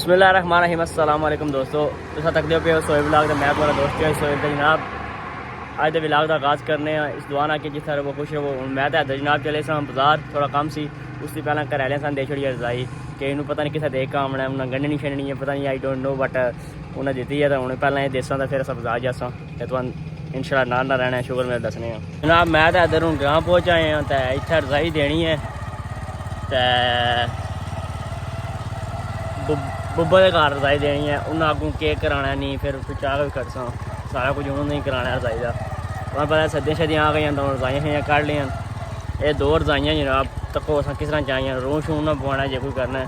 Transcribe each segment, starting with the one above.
बिस्मिल्लाहिर्रहमानिर्रहीम अस्सलाम वालेकुम दोस्तों, तुसा तकदे पे हो सोए व्लॉग दा मैं तुम्हारा दोस्त है सोए जनाब। आज दे व्लॉग दा आगाज़ करने इस दुआ ना कि जिस तरह वो खुश रहो। मैं तो जनाब चले सा बाजार, थोड़ा कम सी उससे पहले घर आए सन दे छोड़ी रजाई कि इन्हू पता नहीं किसे दे काम आना उन्हें गंढनी छंडनी है पता नहीं आई डोंट नो बट उन्हें दी है तो उन्हें पहले देसा तो फिर अस बाजार जासा तो तुम इंशाल्लाह ना रहना शुगर मेरे दसने जनाब। मैं तो इधर हूँ ग्रां पहुँच आए हैं तो इतने रजाई देनी है तो बुब्बा के घर रजाई देनी है उन्हें अगू केक कराना नहीं फिर चाह भी खड़सा सारा कुछ उन्होंने नहीं कराना रजाई का। तुम पता सर्दियाँ शदियाँ आ गई तो रजाइयां शजाइयां कढ़ लियां ये दो रजाइयां जनाब तको अस किस तरह चाहिए रूह शूह ना पवाना जे कोई करना है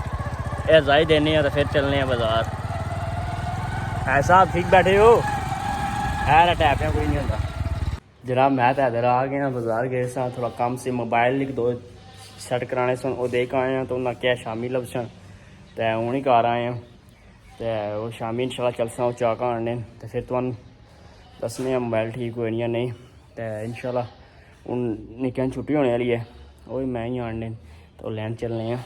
ये रजाई देनी है तो फिर चलने बाजार। ऐसा आप ठीक बैठे हो है टैप कोई नहीं होता जनाब। मैं तो इधर आ गया बाजार गए सा थोड़ा कम से मोबाइल एक दो सैट कराने सन वो देख आए हैं तो उन्हें क्या शामी लभसन तो हूँ ही घर आए हैं तो वो शामी इंशाल्लाह चलसा वो चाह आने तो फिर तुम दसने मोबाइल ठीक होए या नहीं तो इंशाल्लाह हूँ निक्के छुट्टी होने वाली है वो भी मैं ही आने तो लैन चलने हैं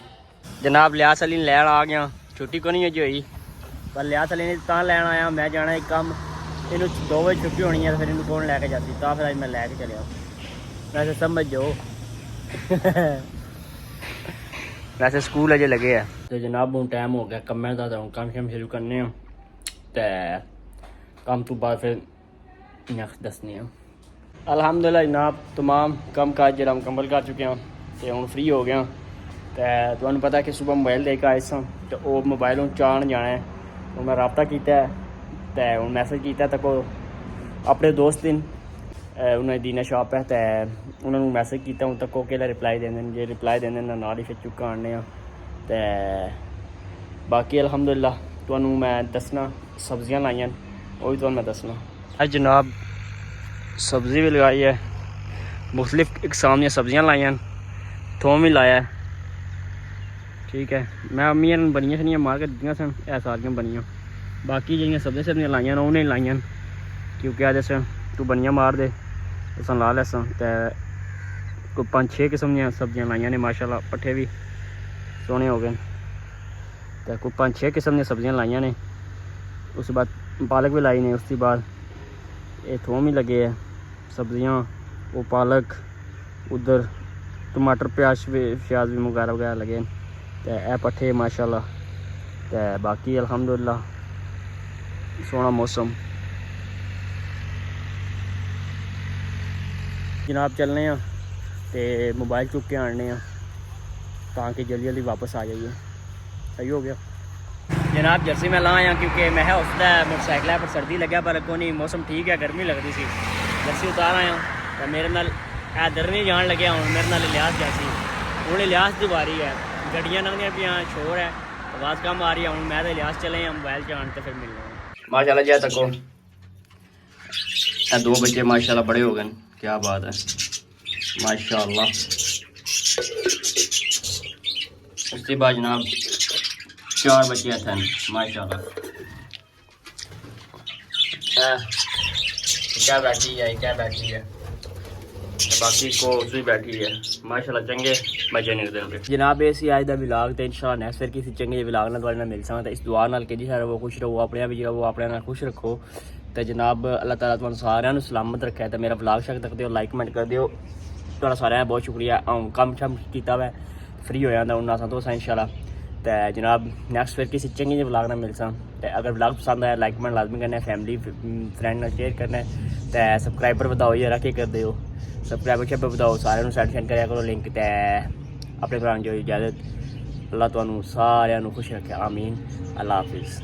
जनाब। लियास अली लैन आ गया छुट्टी को नहीं अज हुई पर लियास अली ने तां लैन आया मैं जाना एक कम इन 2 बजे छुट्टी होनी है तो फिर इन कौन लैके जाती तो फिर अज मैं लैके चलिया वैसे समझ जाओ वैसे स्कूल अजे लगे है तो जनाब हूँ टाइम हो गया कम का तो कम शम शुरू करने तो कम तो बाद फिर नेक्स्ट दसने अल्हम्दुलिल्लाह जनाब तमाम कम काज जरा मुकम्मल कर चुके हैं तो हूँ फ्री हो गया तो तुम्हें पता कि सुबह मोबाइल लेकर आए सा तो वो मोबाइल हूँ चाहन जाना है तो मैं रबता किया तो हूँ मैसेज किया तक अपने दोस्त दिन उन्हें दीना शॉप है तो उन्होंने मैसेज किया हूँ तक कि रिप्लाई देंगे जे रिप्लाई देंगे ना ही फिर चुका आने तो बाकी अल्हम्दुलिल्लाह तुहानू मैं दसना सब्जियां लाइयां वो भी तुहानू मैं दसना अज जनाब। सब्ज़ी भी लगाई है मुख्तलिफ इकसाम दी सब्जियां लाइयां थोम भी लाया ठीक है मैं अम्मियां बनियां शनियां मार के दित्तियां सन ऐ सारियां बनियां बाकी जिहड़ियां सब्जियां लाइयां उन्हें लाइयां क्योंकि अज अस तू बनियां मार दे अस ला लैसा तो कोई 5-6 किस्म दी सब्जियां लाइयां ने माशाल्लाह पट्ठे भी सोहने हो गए तो कोई 5-6 किस्म दी सब्जियां लाइयां ने उस बाद पालक भी लाई ने उसके बाद ये थोम ही लगे है सब्जियां वो पालक उधर टमाटर प्याज भी वगैरह लगे तो यह पट्ठे माशाल्लाह तो बाकी अल्हम्दुलिल्लाह सोहना मौसम जनाब। चलने तो मोबाइल चुक के आने ताकि जल्दी जल्दी वापस आ जाइए सही हो गया जनाब। जर्सी मैं ला आया क्योंकि मैं उसका मोटरसाइकिल है पर सर्दी लगे पर को नहीं मौसम ठीक है गर्मी लगती सी जर्सी उतार आया तो मेरे नाल इधर नहीं जान लगे हूँ मेरे नाल लिहाज जैसी हूँ लिहाज की बारी है गड्डियां लंघदियां पियां शोर है आवाज़ कम आ रही है हूँ मैं तो लिहाज चले मोबाइल च आन तो फिर मिलने माशाल्लाह जय तको 2 बच्चे माशाल्लाह बड़े हो गए क्या बात है माशाल्लाह। उसके बाद जनाब 4 बच्चे थे माशाल्लाह क्या बैठी है बाकी को उसकी बैठी है माशाल्लाह चंगे बच्चे निकलते हैं जनाब। इस अज का व्लॉग तो इंशाल्लाह नेक्स्ट फिर किसी चंगे व्लॉग नाल तुहाडे नाल मिल सकदा इस दुआ नाल कि जी सारे वो खुश रहो अपने भी जो अपने नाल खुश रखो तो जनाब अल्लाह ताला तुहानू सारिआं नू सलामत रखे तो मेरा व्लॉग शक तक दिओ लाइक कमेंट कर दिओ तुहाडा सारिआं दा बहुत शुक्रिया। कम शम कीता वै फ्री हो जाता हूँ असां तो इंशाल्लाह तो जनाब नैक्सट फिर किसी चंगे जे व्लॉग नाल मिलसा तो अगर व्लॉग पसंद आया लाइक कमेंट लाजमी करना फैमिली फ्रेंड नाल शेयर करना तो सबसक्राइबर बताओ यार केह् करदे हो सबसक्राइबर शब्बर बताओ सारे सेंड कराया करो लिंक तो अपने भ्राएं जो इजाजत अल्लाह तुहानू सारिआं नू खुश रखे आमीन अल्लाह हाफिज़।